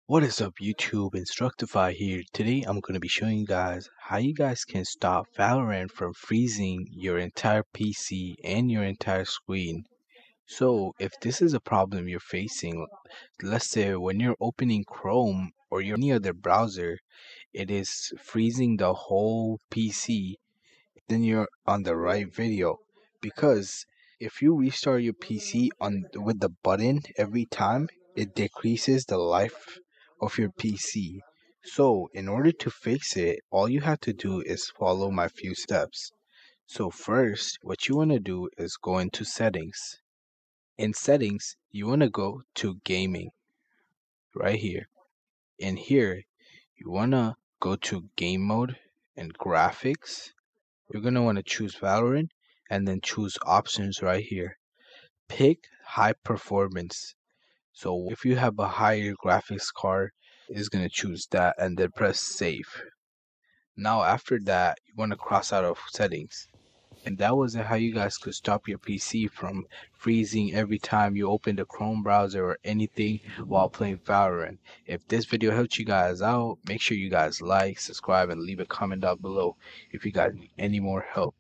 What is up YouTube, Instructify here. Today I'm going to be showing you guys how you guys can stop Valorant from freezing your entire PC and your entire screen. So if this is a problem you're facing, let's say when you're opening Chrome or your any other browser, it is freezing the whole PC, then you're on the right video. Because if you restart your PC on with the button every time, it decreases the life of your PC. So in order to fix it, all you have to do is follow my few steps. So first, what you want to do is go into settings. In settings, you want to go to gaming right here. In here, you want to go to game mode and graphics. You're going to want to choose Valorant and then choose options right here. Pick high performance. So if you have a higher graphics card, it's going to choose that and then press save. Now after that, you want to cross out of settings. And that was how you guys could stop your PC from freezing every time you open the Chrome browser or anything while playing Valorant. If this video helped you guys out, make sure you guys like, subscribe, and leave a comment down below if you guys need any more help.